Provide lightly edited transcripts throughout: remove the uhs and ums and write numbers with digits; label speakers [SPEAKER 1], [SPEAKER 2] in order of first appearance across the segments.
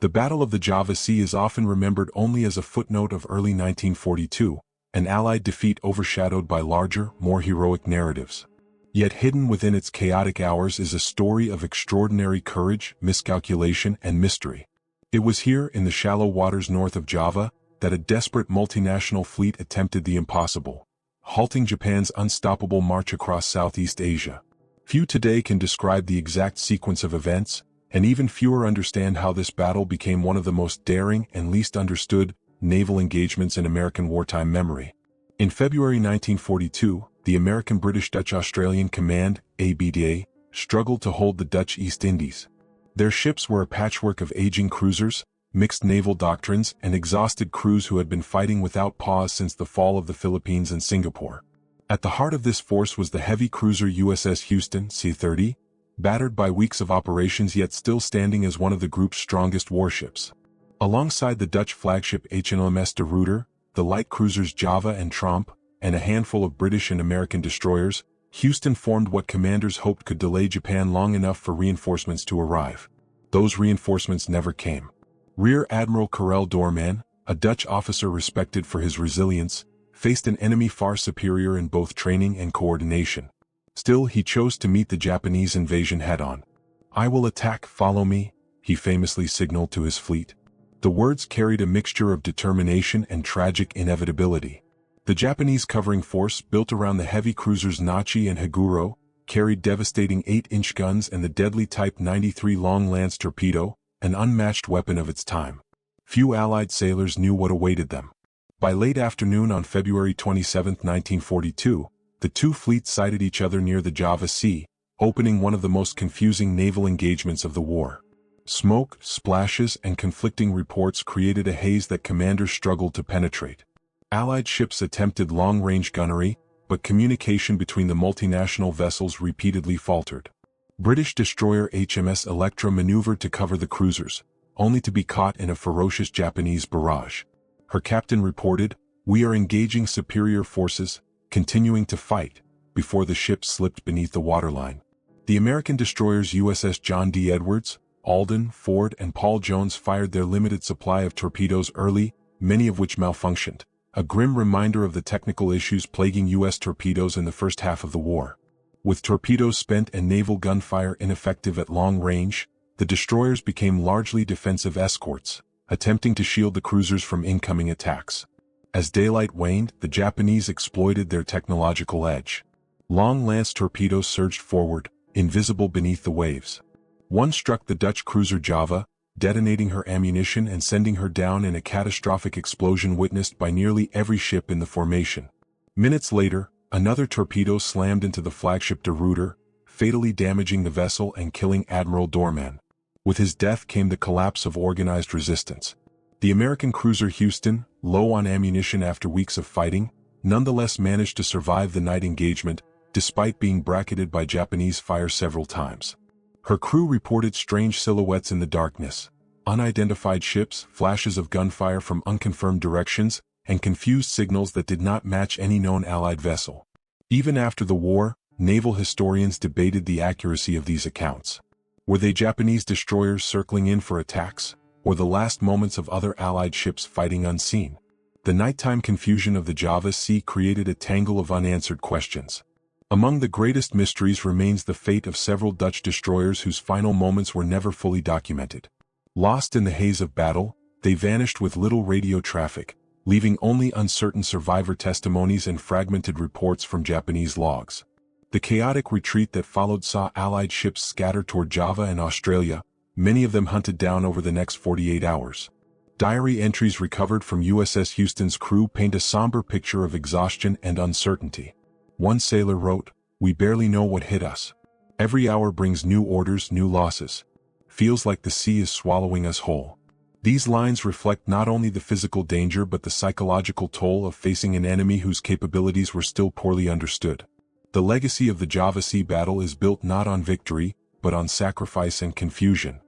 [SPEAKER 1] The Battle of the Java Sea is often remembered only as a footnote of early 1942, an Allied defeat overshadowed by larger, more heroic narratives. Yet hidden within its chaotic hours is a story of extraordinary courage, miscalculation, and mystery. It was here, in the shallow waters north of Java, that a desperate multinational fleet attempted the impossible, halting Japan's unstoppable march across Southeast Asia. Few today can describe the exact sequence of events, and even fewer understand how this battle became one of the most daring and least understood naval engagements in American wartime memory. In February 1942, the American-British-Dutch-Australian Command, ABDA, struggled to hold the Dutch East Indies. Their ships were a patchwork of aging cruisers, mixed naval doctrines, and exhausted crews who had been fighting without pause since the fall of the Philippines and Singapore. At the heart of this force was the heavy cruiser USS Houston, C-30, battered by weeks of operations yet still standing as one of the group's strongest warships. Alongside the Dutch flagship HMS de Ruyter, the light cruisers Java and Tromp, and a handful of British and American destroyers, Houston formed what commanders hoped could delay Japan long enough for reinforcements to arrive. Those reinforcements never came. Rear Admiral Karel Doorman, a Dutch officer respected for his resilience, faced an enemy far superior in both training and coordination. Still, he chose to meet the Japanese invasion head-on. "I will attack, follow me," he famously signaled to his fleet. The words carried a mixture of determination and tragic inevitability. The Japanese covering force, built around the heavy cruisers Nachi and Haguro, carried devastating 8-inch guns and the deadly Type 93 Long Lance torpedo, an unmatched weapon of its time. Few Allied sailors knew what awaited them. By late afternoon on February 27, 1942, the two fleets sighted each other near the Java Sea, opening one of the most confusing naval engagements of the war. Smoke, splashes, and conflicting reports created a haze that commanders struggled to penetrate. Allied ships attempted long-range gunnery, but communication between the multinational vessels repeatedly faltered. British destroyer HMS Electra maneuvered to cover the cruisers, only to be caught in a ferocious Japanese barrage. Her captain reported, "We are engaging superior forces, continuing to fight," before the ship slipped beneath the waterline. The American destroyers USS John D. Edwards, Alden, Ford, and Paul Jones fired their limited supply of torpedoes early, many of which malfunctioned, a grim reminder of the technical issues plaguing U.S. torpedoes in the first half of the war. With torpedoes spent and naval gunfire ineffective at long range, the destroyers became largely defensive escorts, attempting to shield the cruisers from incoming attacks. As daylight waned, the Japanese exploited their technological edge. Long Lance torpedoes surged forward, invisible beneath the waves. One struck the Dutch cruiser Java, detonating her ammunition and sending her down in a catastrophic explosion witnessed by nearly every ship in the formation. Minutes later, another torpedo slammed into the flagship de Ruyter, fatally damaging the vessel and killing Admiral Doorman. With his death came the collapse of organized resistance. The American cruiser Houston, low on ammunition after weeks of fighting, nonetheless managed to survive the night engagement, despite being bracketed by Japanese fire several times. Her crew reported strange silhouettes in the darkness, unidentified ships, flashes of gunfire from unconfirmed directions, and confused signals that did not match any known Allied vessel. Even after the war, naval historians debated the accuracy of these accounts. Were they Japanese destroyers circling in for attacks, or the last moments of other Allied ships fighting unseen? The nighttime confusion of the Java Sea created a tangle of unanswered questions. Among the greatest mysteries remains the fate of several Dutch destroyers whose final moments were never fully documented. Lost in the haze of battle, they vanished with little radio traffic, leaving only uncertain survivor testimonies and fragmented reports from Japanese logs. The chaotic retreat that followed saw Allied ships scatter toward Java and Australia, many of them hunted down over the next 48 hours. Diary entries recovered from USS Houston's crew paint a somber picture of exhaustion and uncertainty. One sailor wrote, "We barely know what hit us. Every hour brings new orders, new losses. Feels like the sea is swallowing us whole." These lines reflect not only the physical danger but the psychological toll of facing an enemy whose capabilities were still poorly understood. The legacy of the Java Sea battle is built not on victory, but on sacrifice and confusion.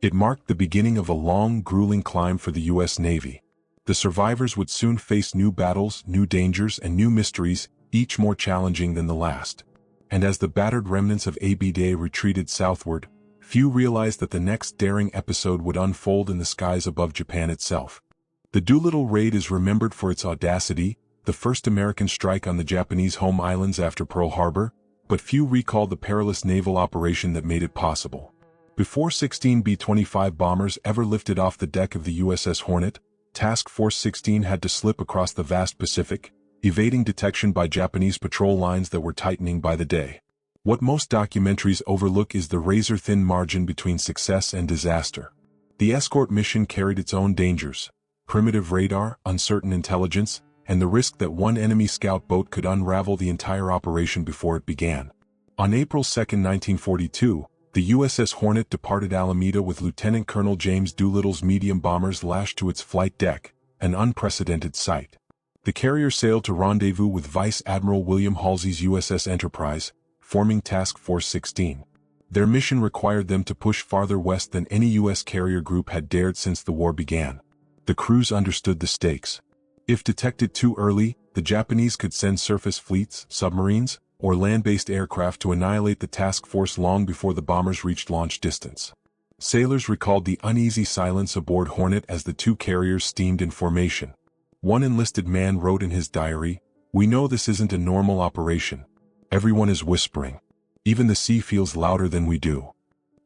[SPEAKER 1] It marked the beginning of a long, grueling climb for the U.S. Navy. The survivors would soon face new battles, new dangers, and new mysteries, each more challenging than the last. And as the battered remnants of ABDA retreated southward, Few realized that the next daring episode would unfold in the skies above Japan itself. The Doolittle raid is remembered for its audacity, the first American strike on the Japanese home islands after Pearl Harbor, but few recall the perilous naval operation that made it possible. Before 16 B-25 bombers ever lifted off the deck of the USS Hornet, Task Force 16 had to slip across the vast Pacific, evading detection by Japanese patrol lines that were tightening by the day. What most documentaries overlook is the razor-thin margin between success and disaster. The escort mission carried its own dangers: primitive radar, uncertain intelligence, and the risk that one enemy scout boat could unravel the entire operation before it began. On April 2, 1942, the USS Hornet departed Alameda with Lieutenant Colonel James Doolittle's medium bombers lashed to its flight deck, an unprecedented sight. The carrier sailed to rendezvous with Vice Admiral William Halsey's USS Enterprise, forming Task Force 16. Their mission required them to push farther west than any U.S. carrier group had dared since the war began. The crews understood the stakes. If detected too early, the Japanese could send surface fleets, submarines, or land-based aircraft to annihilate the task force long before the bombers reached launch distance. Sailors recalled the uneasy silence aboard Hornet as the two carriers steamed in formation. One enlisted man wrote in his diary, "We know this isn't a normal operation. Everyone is whispering. Even the sea feels louder than we do."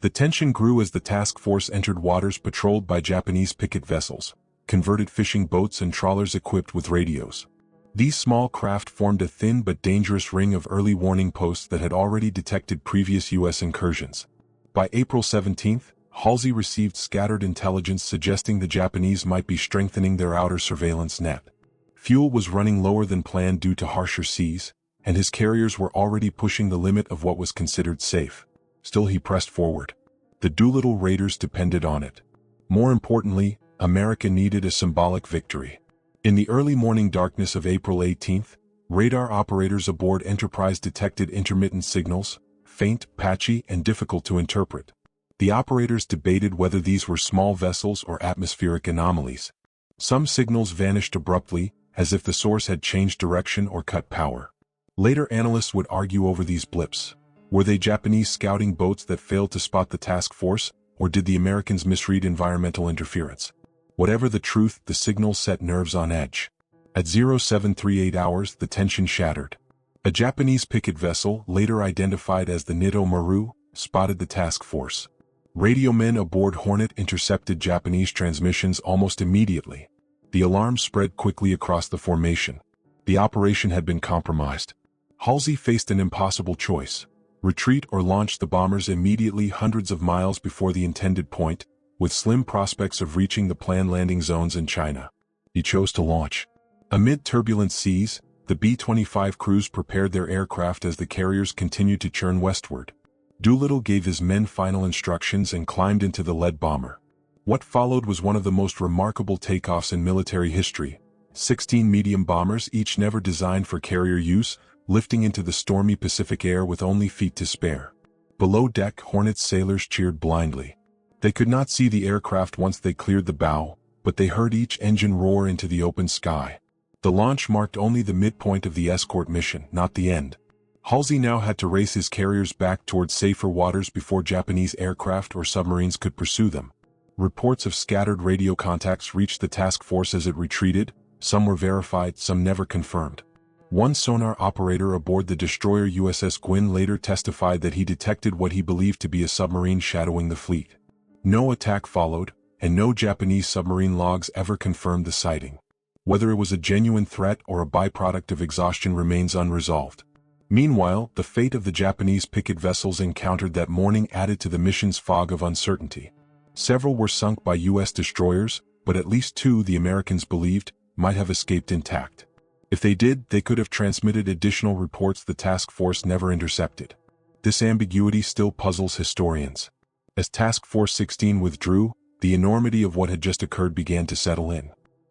[SPEAKER 1] The tension grew as the task force entered waters patrolled by Japanese picket vessels, converted fishing boats and trawlers equipped with radios. These small craft formed a thin but dangerous ring of early warning posts that had already detected previous U.S. incursions. By April 17, Halsey received scattered intelligence suggesting the Japanese might be strengthening their outer surveillance net. Fuel was running lower than planned due to harsher seas, and his carriers were already pushing the limit of what was considered safe. Still he pressed forward. The Doolittle raiders depended on it. More importantly, America needed a symbolic victory. In the early morning darkness of April 18, radar operators aboard Enterprise detected intermittent signals, faint, patchy, and difficult to interpret. The operators debated whether these were small vessels or atmospheric anomalies. Some signals vanished abruptly, as if the source had changed direction or cut power. Later analysts would argue over these blips. Were they Japanese scouting boats that failed to spot the task force, or did the Americans misread environmental interference? Whatever the truth, the signals set nerves on edge. At 0738 hours, the tension shattered. A Japanese picket vessel, later identified as the Nito Maru, spotted the task force. Radio men aboard Hornet intercepted Japanese transmissions almost immediately. The alarm spread quickly across the formation. The operation had been compromised. Halsey faced an impossible choice: retreat or launch the bombers immediately hundreds of miles before the intended point, with slim prospects of reaching the planned landing zones in China. He chose to launch. Amid turbulent seas, the B-25 crews prepared their aircraft as the carriers continued to churn westward. Doolittle gave his men final instructions and climbed into the lead bomber. What followed was one of the most remarkable takeoffs in military history. 16 medium bombers, each never designed for carrier use, lifting into the stormy Pacific air with only feet to spare. Below deck, Hornet's sailors cheered blindly. They could not see the aircraft once they cleared the bow, but they heard each engine roar into the open sky. The launch marked only the midpoint of the escort mission, not the end. Halsey now had to race his carriers back towards safer waters before Japanese aircraft or submarines could pursue them. Reports of scattered radio contacts reached the task force as it retreated. Some were verified, some never confirmed. One sonar operator aboard the destroyer USS Gwin later testified that he detected what he believed to be a submarine shadowing the fleet. No attack followed, and no Japanese submarine logs ever confirmed the sighting. Whether it was a genuine threat or a byproduct of exhaustion remains unresolved. Meanwhile, the fate of the Japanese picket vessels encountered that morning added to the mission's fog of uncertainty. Several were sunk by U.S. destroyers, but at least two, the Americans believed, might have escaped intact. If they did, they could have transmitted additional reports the task force never intercepted. This ambiguity still puzzles historians. As Task Force 16 withdrew, the enormity of what had just occurred began to settle in.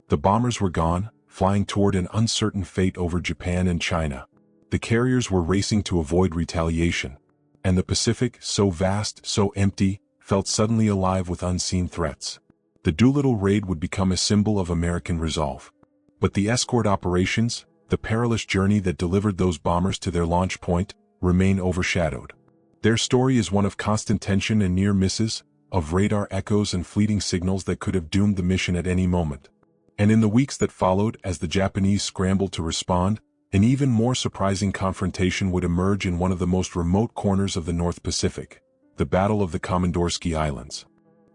[SPEAKER 1] The bombers were gone, flying toward an uncertain fate over Japan and China. The carriers were racing to avoid retaliation. And the Pacific, so vast, so empty, felt suddenly alive with unseen threats. The Doolittle raid would become a symbol of American resolve. But the escort operations, the perilous journey that delivered those bombers to their launch point, remain overshadowed. Their story is one of constant tension and near misses, of radar echoes and fleeting signals that could have doomed the mission at any moment. And in the weeks that followed, as the Japanese scrambled to respond, an even more surprising confrontation would emerge in one of the most remote corners of the North Pacific, the Battle of the Komandorsky Islands.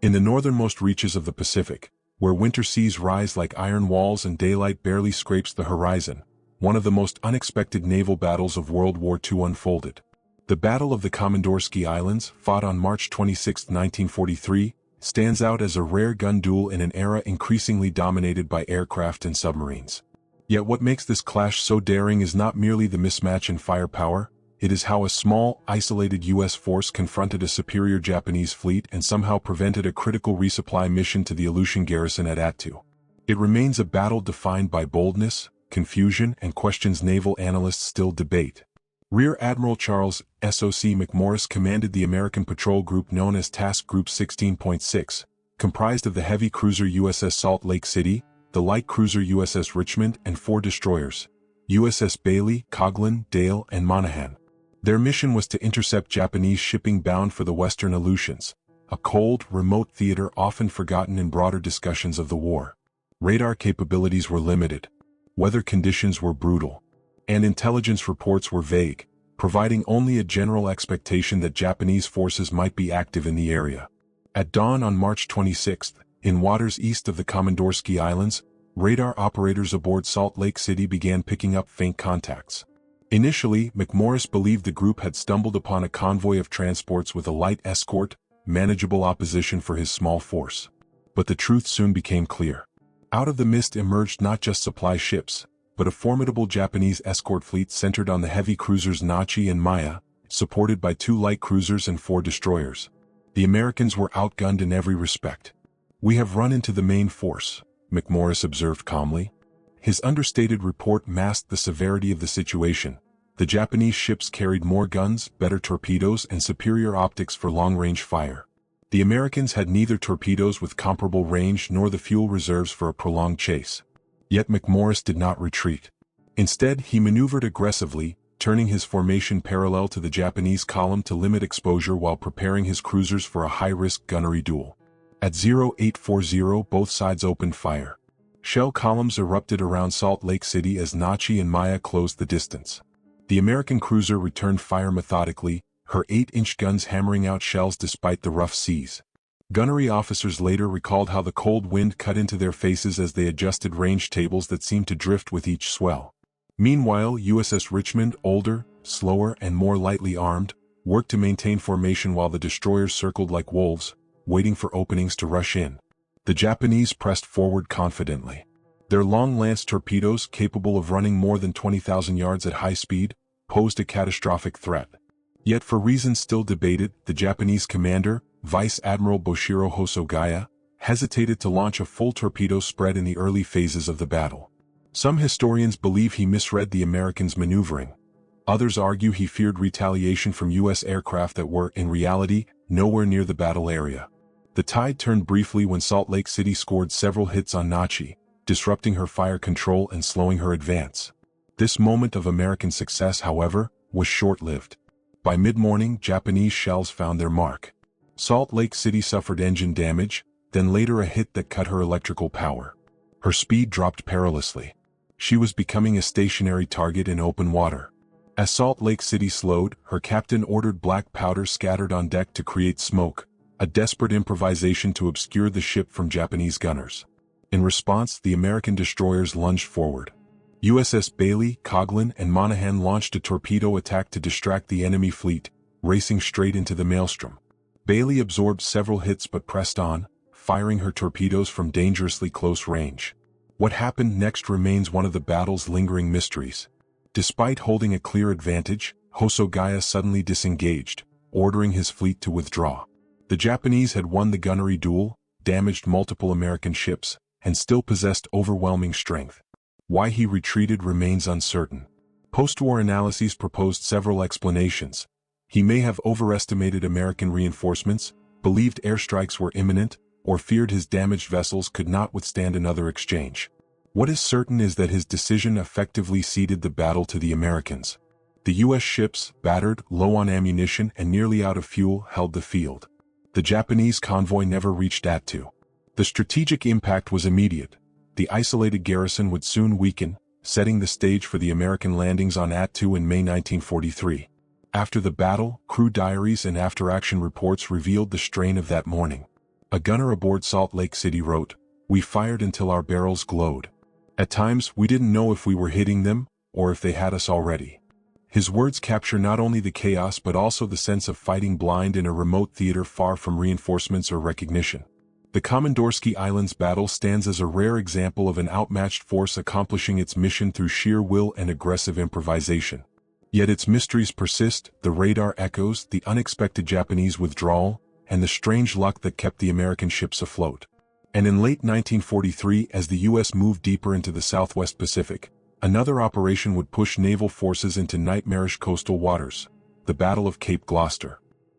[SPEAKER 1] In the northernmost reaches of the Pacific, where winter seas rise like iron walls and daylight barely scrapes the horizon, one of the most unexpected naval battles of World War II unfolded. The Battle of the Komandorsky Islands, fought on March 26, 1943, stands out as a rare gun duel in an era increasingly dominated by aircraft and submarines. Yet what makes this clash so daring is not merely the mismatch in firepower, it is how a small, isolated U.S. force confronted a superior Japanese fleet and somehow prevented a critical resupply mission to the Aleutian garrison at Attu. It remains a battle defined by boldness, confusion, and questions naval analysts still debate. Rear Admiral Charles S.O.C. McMorris commanded the American patrol group known as Task Group 16.6, comprised of the heavy cruiser USS Salt Lake City, the light cruiser USS Richmond, and 4 destroyers, USS Bailey, Coghlan, Dale, and Monaghan. Their mission was to intercept Japanese shipping bound for the Western Aleutians, a cold, remote theater often forgotten in broader discussions of the war. Radar capabilities were limited, weather conditions were brutal, and intelligence reports were vague, providing only a general expectation that Japanese forces might be active in the area. At dawn on March 26, in waters east of the Komandorsky Islands, radar operators aboard Salt Lake City began picking up faint contacts. Initially, McMorris believed the group had stumbled upon a convoy of transports with a light escort, manageable opposition for his small force. But the truth soon became clear. Out of the mist emerged not just supply ships, but a formidable Japanese escort fleet centered on the heavy cruisers Nachi and Maya, supported by 2 light cruisers and 4 destroyers. The Americans were outgunned in every respect. "We have run into the main force," McMorris observed calmly. His understated report masked the severity of the situation. The Japanese ships carried more guns, better torpedoes, and superior optics for long-range fire. The Americans had neither torpedoes with comparable range nor the fuel reserves for a prolonged chase. Yet McMorris did not retreat. Instead, he maneuvered aggressively, turning his formation parallel to the Japanese column to limit exposure while preparing his cruisers for a high-risk gunnery duel. At 0840, both sides opened fire. Shell columns erupted around Salt Lake City as Nachi and Maya closed the distance. The American cruiser returned fire methodically, her 8-inch guns hammering out shells despite the rough seas. Gunnery officers later recalled how the cold wind cut into their faces as they adjusted range tables that seemed to drift with each swell. Meanwhile, USS Richmond, older, slower, and more lightly armed, worked to maintain formation while the destroyers circled like wolves, waiting for openings to rush in. The Japanese pressed forward confidently. Their long lance torpedoes, capable of running more than 20,000 yards at high speed, posed a catastrophic threat. Yet for reasons still debated, the Japanese commander, Vice Admiral Boshiro Hosogaya, hesitated to launch a full torpedo spread in the early phases of the battle. Some historians believe he misread the Americans' maneuvering. Others argue he feared retaliation from U.S. aircraft that were, in reality, nowhere near the battle area. The tide turned briefly when Salt Lake City scored several hits on Nachi, disrupting her fire control and slowing her advance. This moment of American success, however, was short-lived. By mid-morning, Japanese shells found their mark. Salt Lake City suffered engine damage, then later a hit that cut her electrical power. Her speed dropped perilously. She was becoming a stationary target in open water. As Salt Lake City slowed, her captain ordered black powder scattered on deck to create smoke, a desperate improvisation to obscure the ship from Japanese gunners. In response, the American destroyers lunged forward. USS Bailey, Coghlan, and Monaghan launched a torpedo attack to distract the enemy fleet, racing straight into the maelstrom. Bailey absorbed several hits but pressed on, firing her torpedoes from dangerously close range. What happened next remains one of the battle's lingering mysteries. Despite holding a clear advantage, Hosogaya suddenly disengaged, ordering his fleet to withdraw. The Japanese had won the gunnery duel, damaged multiple American ships, and still possessed overwhelming strength. Why he retreated remains uncertain. Post-war analyses proposed several explanations. He may have overestimated American reinforcements, believed airstrikes were imminent, or feared his damaged vessels could not withstand another exchange. What is certain is that his decision effectively ceded the battle to the Americans. The U.S. ships, battered, low on ammunition and nearly out of fuel, held the field. The Japanese convoy never reached Attu. The strategic impact was immediate. The isolated garrison would soon weaken, setting the stage for the American landings on Attu in May 1943. After the battle, crew diaries and after-action reports revealed the strain of that morning. A gunner aboard Salt Lake City wrote, "We fired until our barrels glowed. At times, we didn't know if we were hitting them, or if they had us already." His words capture not only the chaos but also the sense of fighting blind in a remote theater far from reinforcements or recognition. The Komandorsky Islands battle stands as a rare example of an outmatched force accomplishing its mission through sheer will and aggressive improvisation. Yet its mysteries persist: the radar echoes, the unexpected Japanese withdrawal, and the strange luck that kept the American ships afloat. And in late 1943, as the U.S. moved deeper into the Southwest Pacific, another operation would push naval forces into nightmarish coastal waters: the Battle of Cape Gloucester.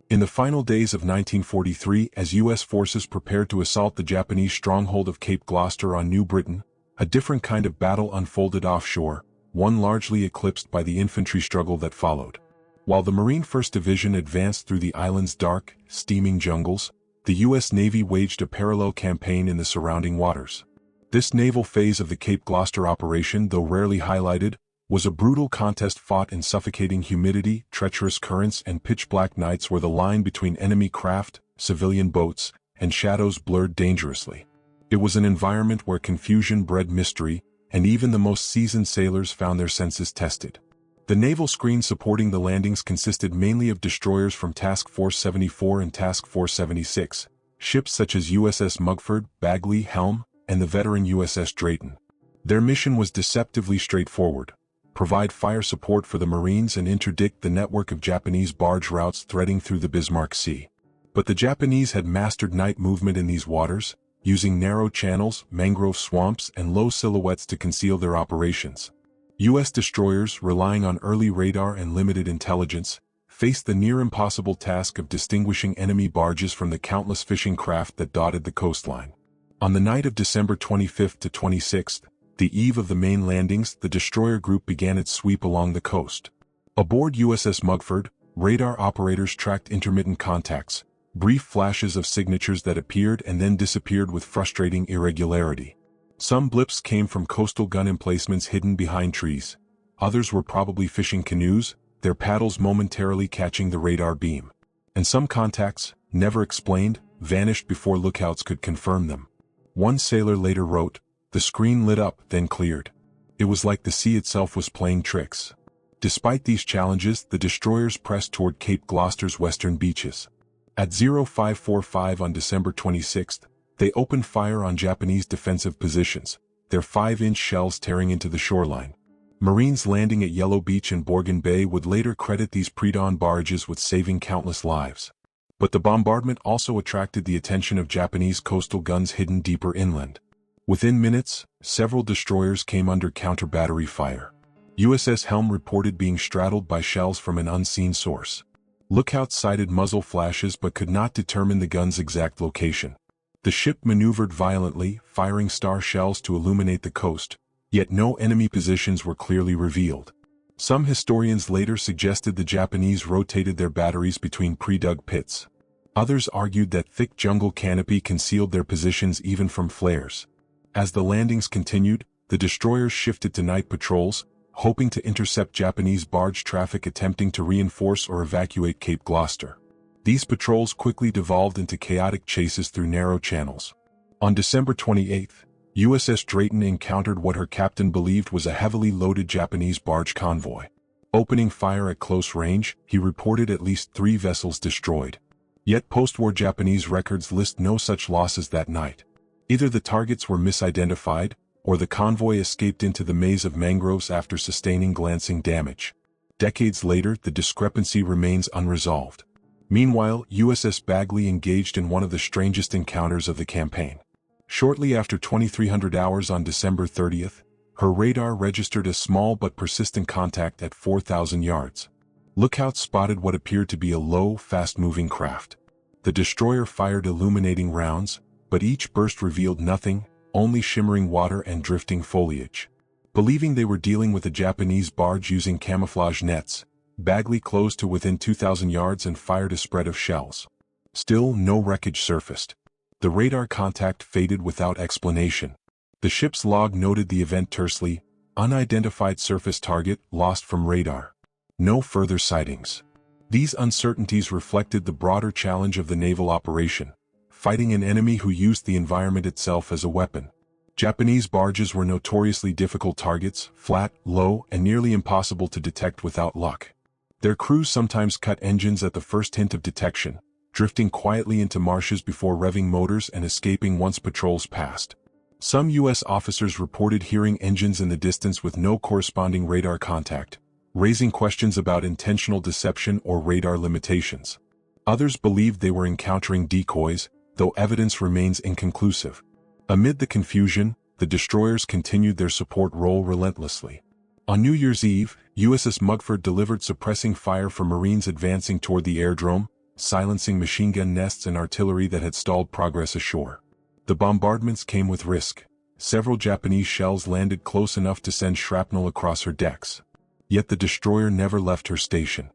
[SPEAKER 1] In the final days of 1943, as U.S. forces prepared to assault the Japanese stronghold of Cape Gloucester on New Britain, a different kind of battle unfolded offshore, one largely eclipsed by the infantry struggle that followed. While the Marine 1st Division advanced through the island's dark, steaming jungles, the U.S. Navy waged a parallel campaign in the surrounding waters. This naval phase of the Cape Gloucester operation, though rarely highlighted, was a brutal contest fought in suffocating humidity, treacherous currents, and pitch-black nights where the line between enemy craft, civilian boats, and shadows blurred dangerously. It was an environment where confusion bred mystery, and even the most seasoned sailors found their senses tested. The naval screen supporting the landings consisted mainly of destroyers from Task Force 74 and Task Force 76, ships such as USS Mugford, Bagley, Helm, and the veteran USS Drayton. Their mission was deceptively straightforward: provide fire support for the Marines and interdict the network of Japanese barge routes threading through the Bismarck Sea. But the Japanese had mastered night movement in these waters, using narrow channels, mangrove swamps, and low silhouettes to conceal their operations. U.S. destroyers, relying on early radar and limited intelligence, faced the near-impossible task of distinguishing enemy barges from the countless fishing craft that dotted the coastline. On the night of December 25 to 26, the eve of the main landings, the destroyer group began its sweep along the coast. Aboard USS Mugford, radar operators tracked intermittent contacts, brief flashes of signatures that appeared and then disappeared with frustrating irregularity. Some blips came from coastal gun emplacements hidden behind trees. Others were probably fishing canoes, their paddles momentarily catching the radar beam. And some contacts, never explained, vanished before lookouts could confirm them. One sailor later wrote, "The screen lit up, then cleared. It was like the sea itself was playing tricks." Despite these challenges, the destroyers pressed toward Cape Gloucester's western beaches. At 0545 on December 26, they opened fire on Japanese defensive positions, their 5-inch shells tearing into the shoreline. Marines landing at Yellow Beach and Borgin Bay would later credit these pre-dawn barrages with saving countless lives. But the bombardment also attracted the attention of Japanese coastal guns hidden deeper inland. Within minutes, several destroyers came under counter-battery fire. USS Helm reported being straddled by shells from an unseen source. Lookouts sighted muzzle flashes but could not determine the gun's exact location. The ship maneuvered violently, firing star shells to illuminate the coast, yet no enemy positions were clearly revealed. Some historians later suggested the Japanese rotated their batteries between pre-dug pits. Others argued that thick jungle canopy concealed their positions even from flares. As the landings continued, the destroyers shifted to night patrols, hoping to intercept Japanese barge traffic attempting to reinforce or evacuate Cape Gloucester. These patrols quickly devolved into chaotic chases through narrow channels. On December 28, USS Drayton encountered what her captain believed was a heavily loaded Japanese barge convoy. Opening fire at close range, he reported at least 3 vessels destroyed. Yet post-war Japanese records list no such losses that night. Either the targets were misidentified, or the convoy escaped into the maze of mangroves after sustaining glancing damage. Decades later, the discrepancy remains unresolved. Meanwhile, USS Bagley engaged in one of the strangest encounters of the campaign. Shortly after 2300 hours on December 30th, her radar registered a small but persistent contact at 4,000 yards. Lookouts spotted what appeared to be a low, fast-moving craft. The destroyer fired illuminating rounds, but each burst revealed nothing, only shimmering water and drifting foliage. Believing they were dealing with a Japanese barge using camouflage nets, Bagley closed to within 2,000 yards and fired a spread of shells. Still, no wreckage surfaced. The radar contact faded without explanation. The ship's log noted the event tersely: unidentified surface target lost from radar. No further sightings. These uncertainties reflected the broader challenge of the naval operation, fighting an enemy who used the environment itself as a weapon. Japanese barges were notoriously difficult targets, flat, low, and nearly impossible to detect without luck. Their crews sometimes cut engines at the first hint of detection, drifting quietly into marshes before revving motors and escaping once patrols passed. Some U.S. officers reported hearing engines in the distance with no corresponding radar contact, raising questions about intentional deception or radar limitations. Others believed they were encountering decoys, though evidence remains inconclusive. Amid the confusion, the destroyers continued their support role relentlessly. On New Year's Eve, USS Mugford delivered suppressing fire for Marines advancing toward the airdrome, silencing machine gun nests and artillery that had stalled progress ashore. The bombardments came with risk. Several Japanese shells landed close enough to send shrapnel across her decks. Yet the destroyer never left her station.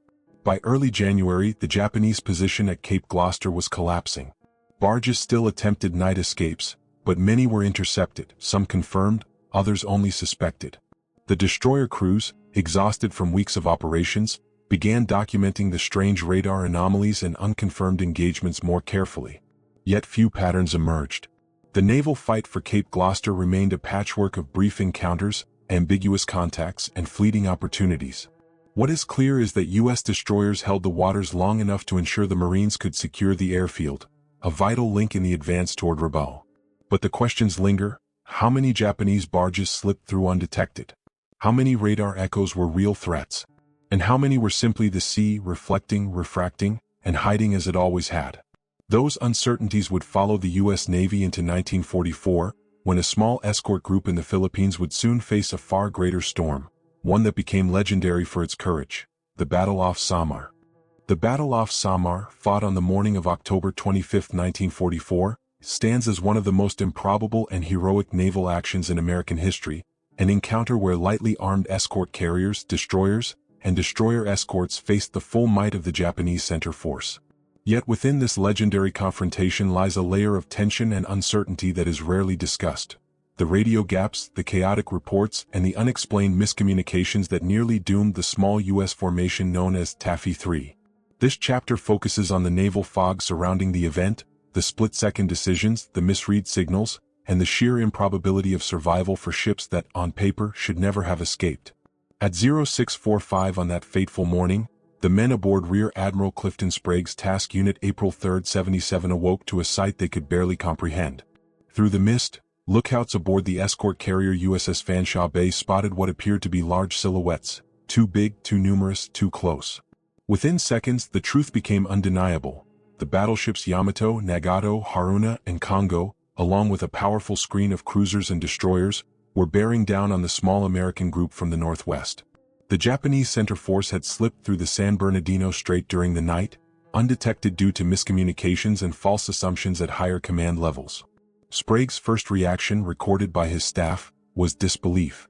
[SPEAKER 1] By early January, the Japanese position at Cape Gloucester was collapsing. Barges still attempted night escapes, but many were intercepted, some confirmed, others only suspected. The destroyer crews, exhausted from weeks of operations, began documenting the strange radar anomalies and unconfirmed engagements more carefully. Yet few patterns emerged. The naval fight for Cape Gloucester remained a patchwork of brief encounters, ambiguous contacts, and fleeting opportunities. What is clear is that U.S. destroyers held the waters long enough to ensure the Marines could secure the airfield, a vital link in the advance toward Rabaul. But the questions linger: how many Japanese barges slipped through undetected? How many radar echoes were real threats? And how many were simply the sea reflecting, refracting, and hiding as it always had? Those uncertainties would follow the U.S. Navy into 1944, when a small escort group in the Philippines would soon face a far greater storm, one that became legendary for its courage: the Battle off Samar. The Battle off Samar, fought on the morning of October 25, 1944, stands as one of the most improbable and heroic naval actions in American history, an encounter where lightly armed escort carriers, destroyers, and destroyer escorts faced the full might of the Japanese center force. Yet within this legendary confrontation lies a layer of tension and uncertainty that is rarely discussed. The radio gaps, the chaotic reports, and the unexplained miscommunications that nearly doomed the small U.S. formation known as Taffy 3. This chapter focuses on the naval fog surrounding the event, the split-second decisions, the misread signals, and the sheer improbability of survival for ships that, on paper, should never have escaped. At 0645 on that fateful morning, the men aboard Rear Admiral Clifton Sprague's Task Unit April 3, 77 awoke to a sight they could barely comprehend. Through the mist, lookouts aboard the escort carrier USS Fanshawe Bay spotted what appeared to be large silhouettes, too big, too numerous, too close. Within seconds, the truth became undeniable. The battleships Yamato, Nagato, Haruna, and Kongo, along with a powerful screen of cruisers and destroyers, were bearing down on the small American group from the northwest. The Japanese center force had slipped through the San Bernardino Strait during the night, undetected due to miscommunications and false assumptions at higher command levels. Sprague's first reaction, recorded by his staff, was disbelief.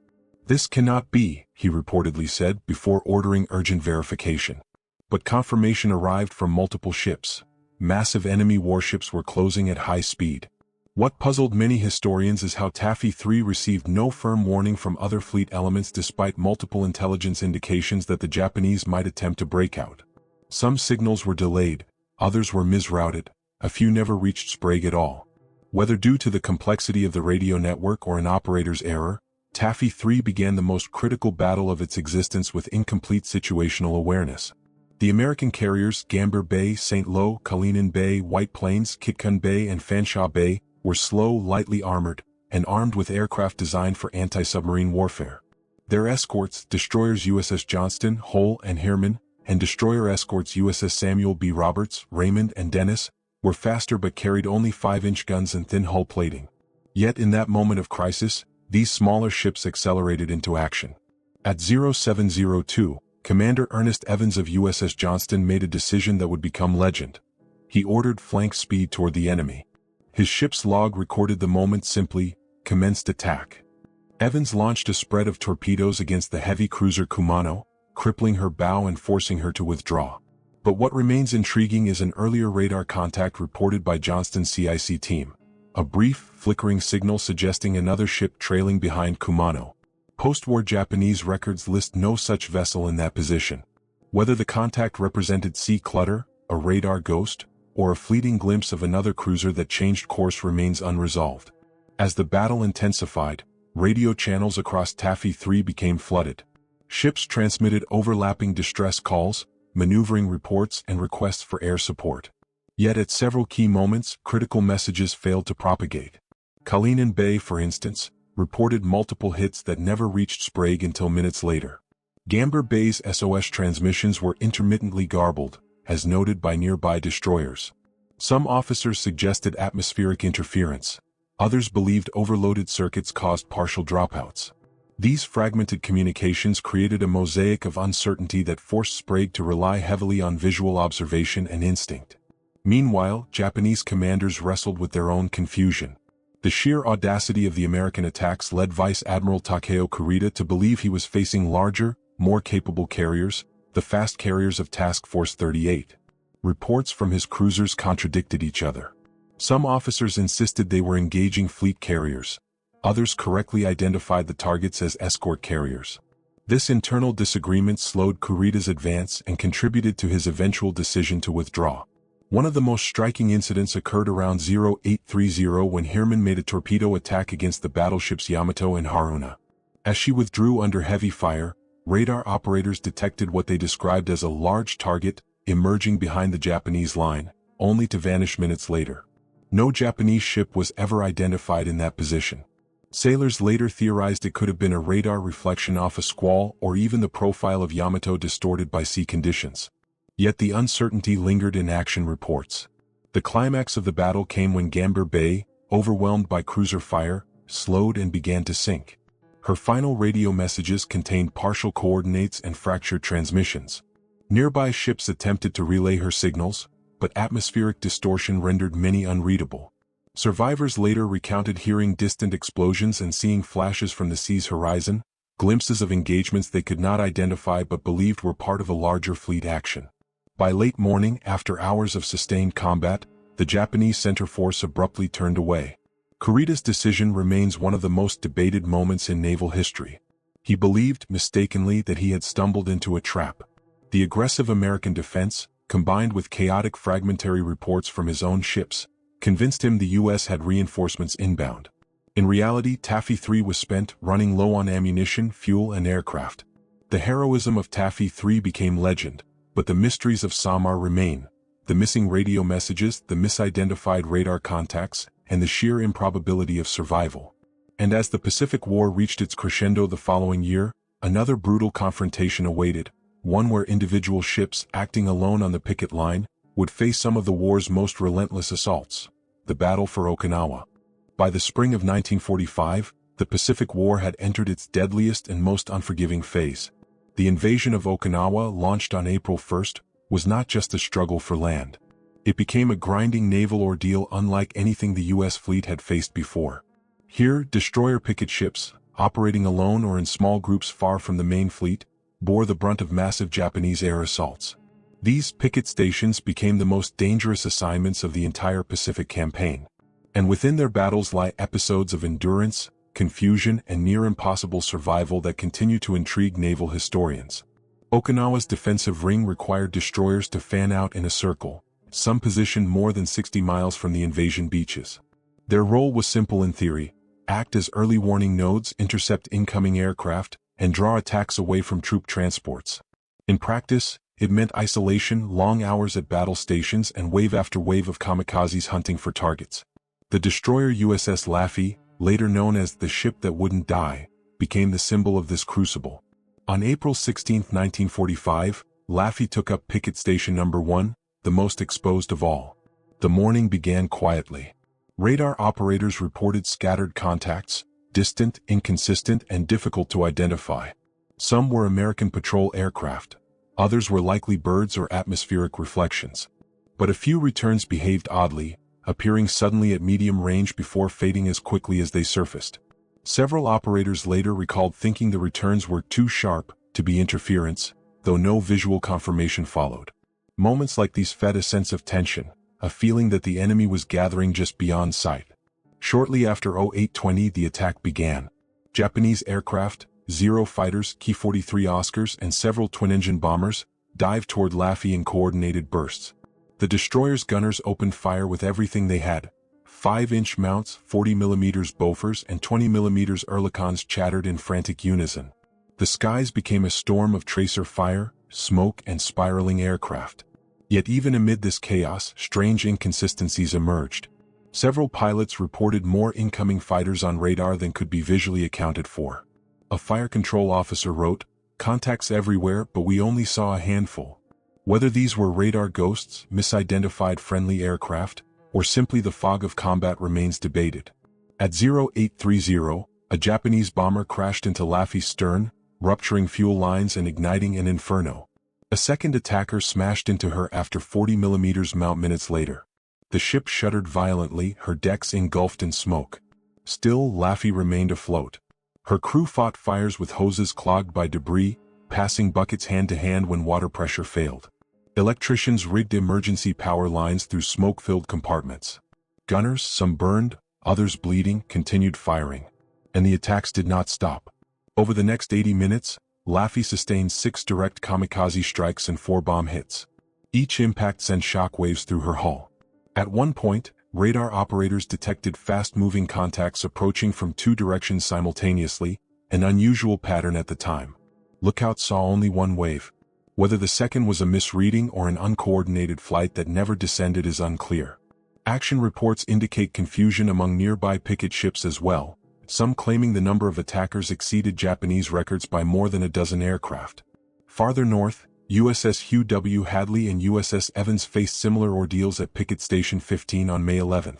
[SPEAKER 1] "This cannot be," he reportedly said before ordering urgent verification. But confirmation arrived from multiple ships. Massive enemy warships were closing at high speed. What puzzled many historians is how Taffy 3 received no firm warning from other fleet elements despite multiple intelligence indications that the Japanese might attempt to break out. Some signals were delayed, others were misrouted, a few never reached Sprague at all. Whether due to the complexity of the radio network or an operator's error, Taffy 3 began the most critical battle of its existence with incomplete situational awareness. The American carriers Gambier Bay, St. Lo, Kalinin Bay, White Plains, Kitkun Bay, and Fanshawe Bay were slow, lightly armored, and armed with aircraft designed for anti-submarine warfare. Their escorts, destroyers USS Johnston, Hull, and Herman, and destroyer escorts USS Samuel B. Roberts, Raymond, and Dennis, were faster but carried only 5-inch guns and thin hull plating. Yet in that moment of crisis, these smaller ships accelerated into action. At 0702, Commander Ernest Evans of USS Johnston made a decision that would become legend. He ordered flank speed toward the enemy. His ship's log recorded the moment simply: commenced attack. Evans launched a spread of torpedoes against the heavy cruiser Kumano, crippling her bow and forcing her to withdraw. But what remains intriguing is an earlier radar contact reported by Johnston's CIC team. A brief, flickering signal suggesting another ship trailing behind Kumano. Post-war Japanese records list no such vessel in that position. Whether the contact represented sea clutter, a radar ghost, or a fleeting glimpse of another cruiser that changed course remains unresolved. As the battle intensified, radio channels across Taffy 3 became flooded. Ships transmitted overlapping distress calls, maneuvering reports and requests for air support. Yet at several key moments, critical messages failed to propagate. Kalinin Bay, for instance, reported multiple hits that never reached Sprague until minutes later. Gamber Bay's SOS transmissions were intermittently garbled, as noted by nearby destroyers. Some officers suggested atmospheric interference. Others believed overloaded circuits caused partial dropouts. These fragmented communications created a mosaic of uncertainty that forced Sprague to rely heavily on visual observation and instinct. Meanwhile, Japanese commanders wrestled with their own confusion. The sheer audacity of the American attacks led Vice Admiral Takeo Kurita to believe he was facing larger, more capable carriers, the fast carriers of Task Force 38. Reports from his cruisers contradicted each other. Some officers insisted they were engaging fleet carriers. Others correctly identified the targets as escort carriers. This internal disagreement slowed Kurita's advance and contributed to his eventual decision to withdraw. One of the most striking incidents occurred around 0830 when Hirman made a torpedo attack against the battleships Yamato and Haruna. As she withdrew under heavy fire, radar operators detected what they described as a large target emerging behind the Japanese line, only to vanish minutes later. No Japanese ship was ever identified in that position. Sailors later theorized it could have been a radar reflection off a squall or even the profile of Yamato distorted by sea conditions. Yet the uncertainty lingered in action reports. The climax of the battle came when Gamber Bay, overwhelmed by cruiser fire, slowed and began to sink. Her final radio messages contained partial coordinates and fractured transmissions. Nearby ships attempted to relay her signals, but atmospheric distortion rendered many unreadable. Survivors later recounted hearing distant explosions and seeing flashes from the sea's horizon, glimpses of engagements they could not identify but believed were part of a larger fleet action. By late morning, after hours of sustained combat, the Japanese center force abruptly turned away. Kurita's decision remains one of the most debated moments in naval history. He believed, mistakenly, that he had stumbled into a trap. The aggressive American defense, combined with chaotic fragmentary reports from his own ships, convinced him the U.S. had reinforcements inbound. In reality, Taffy 3 was spent, running low on ammunition, fuel and aircraft. The heroism of Taffy 3 became legend, but the mysteries of Samar remain. The missing radio messages, the misidentified radar contacts, and the sheer improbability of survival. And as the Pacific War reached its crescendo the following year, another brutal confrontation awaited, one where individual ships, acting alone on the picket line, would face some of the war's most relentless assaults: the battle for Okinawa. By the spring of 1945, the Pacific War had entered its deadliest and most unforgiving phase. The invasion of Okinawa, launched on April 1st, was not just a struggle for land. It became a grinding naval ordeal unlike anything the U.S. fleet had faced before. Here, destroyer picket ships, operating alone or in small groups far from the main fleet, bore the brunt of massive Japanese air assaults. These picket stations became the most dangerous assignments of the entire Pacific campaign. And within their battles lie episodes of endurance, confusion, and near-impossible survival that continue to intrigue naval historians. Okinawa's defensive ring required destroyers to fan out in a circle, some positioned more than 60 miles from the invasion beaches. Their role was simple in theory: act as early warning nodes, intercept incoming aircraft, and draw attacks away from troop transports. In practice, it meant isolation, long hours at battle stations, and wave after wave of kamikazes hunting for targets. The destroyer USS Laffey, later known as the ship that wouldn't die, became the symbol of this crucible. On April 16, 1945, Laffey took up picket station number 1, the most exposed of all. The morning began quietly. Radar operators reported scattered contacts, distant, inconsistent, and difficult to identify. Some were American patrol aircraft. Others were likely birds or atmospheric reflections. But a few returns behaved oddly, appearing suddenly at medium range before fading as quickly as they surfaced. Several operators later recalled thinking the returns were too sharp to be interference, though no visual confirmation followed. Moments like these fed a sense of tension, a feeling that the enemy was gathering just beyond sight. Shortly after 0820 the attack began. Japanese aircraft, Zero fighters, Ki-43 Oscars and several twin-engine bombers, dived toward Laffey in coordinated bursts. The destroyer's gunners opened fire with everything they had. 5-inch mounts, 40mm Bofors and 20mm Oerlikons chattered in frantic unison. The skies became a storm of tracer fire, smoke and spiraling aircraft. Yet even amid this chaos, strange inconsistencies emerged. Several pilots reported more incoming fighters on radar than could be visually accounted for. A fire control officer wrote, "Contacts everywhere, but we only saw a handful." Whether these were radar ghosts, misidentified friendly aircraft, or simply the fog of combat remains debated. At 0830, a Japanese bomber crashed into Laffey's stern, rupturing fuel lines and igniting an inferno. A second attacker smashed into her after 40mm mount minutes later. The ship shuddered violently, her decks engulfed in smoke. Still, Laffey remained afloat. Her crew fought fires with hoses clogged by debris, passing buckets hand to hand when water pressure failed. Electricians rigged emergency power lines through smoke-filled compartments. Gunners, some burned, others bleeding, continued firing. And the attacks did not stop. Over the next 80 minutes, Laffey sustained 6 direct kamikaze strikes and 4 bomb hits. Each impact sent shockwaves through her hull. At one point, radar operators detected fast-moving contacts approaching from 2 directions simultaneously, an unusual pattern at the time. Lookouts saw only one wave. Whether the second was a misreading or an uncoordinated flight that never descended is unclear. Action reports indicate confusion among nearby picket ships as well, some claiming the number of attackers exceeded Japanese records by more than a dozen aircraft. Farther north, USS Hugh W. Hadley and USS Evans faced similar ordeals at Picket Station 15 on May 11.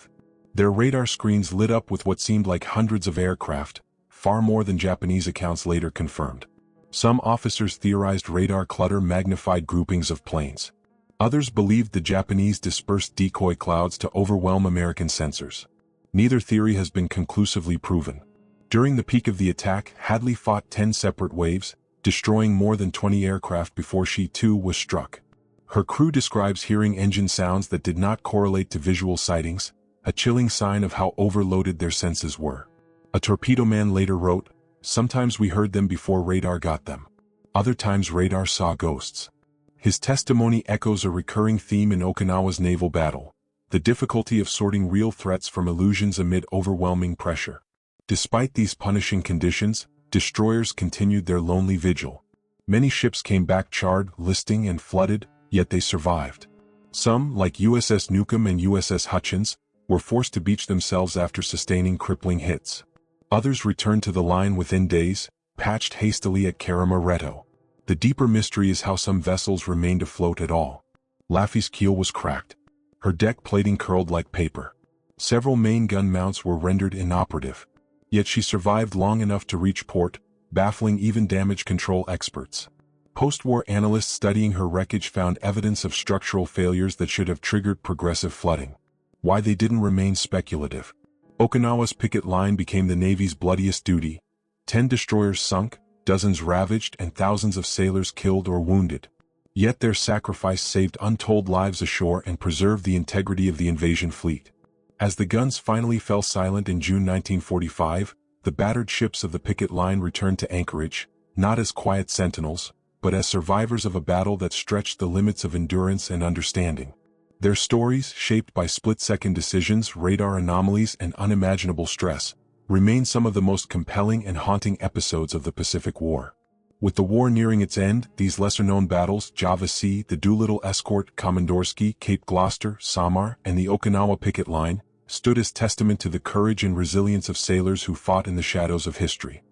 [SPEAKER 1] Their radar screens lit up with what seemed like hundreds of aircraft, far more than Japanese accounts later confirmed. Some officers theorized radar clutter magnified groupings of planes. Others believed the Japanese dispersed decoy clouds to overwhelm American sensors. Neither theory has been conclusively proven. During the peak of the attack, Hadley fought 10 separate waves, destroying more than 20 aircraft before she too was struck. Her crew describes hearing engine sounds that did not correlate to visual sightings, a chilling sign of how overloaded their senses were. A torpedo man later wrote, "Sometimes we heard them before radar got them. Other times radar saw ghosts." His testimony echoes a recurring theme in Okinawa's naval battle, the difficulty of sorting real threats from illusions amid overwhelming pressure. Despite these punishing conditions, destroyers continued their lonely vigil. Many ships came back charred, listing and flooded, yet they survived. Some, like USS Newcomb and USS Hutchins, were forced to beach themselves after sustaining crippling hits. Others returned to the line within days, patched hastily at Kerama-Retto. The deeper mystery is how some vessels remained afloat at all. Laffey's keel was cracked. Her deck plating curled like paper. Several main gun mounts were rendered inoperative. Yet she survived long enough to reach port, baffling even damage control experts. Post-war analysts studying her wreckage found evidence of structural failures that should have triggered progressive flooding. Why they didn't remains speculative. Okinawa's picket line became the Navy's bloodiest duty. 10 destroyers sunk, dozens ravaged, and thousands of sailors killed or wounded. Yet their sacrifice saved untold lives ashore and preserved the integrity of the invasion fleet. As the guns finally fell silent in June 1945, the battered ships of the picket line returned to anchorage, not as quiet sentinels, but as survivors of a battle that stretched the limits of endurance and understanding. Their stories, shaped by split-second decisions, radar anomalies, and unimaginable stress, remain some of the most compelling and haunting episodes of the Pacific War. With the war nearing its end, these lesser-known battles, Java Sea, the Doolittle Escort, Komandorsky, Cape Gloucester, Samar, and the Okinawa picket line, stood as testament to the courage and resilience of sailors who fought in the shadows of history.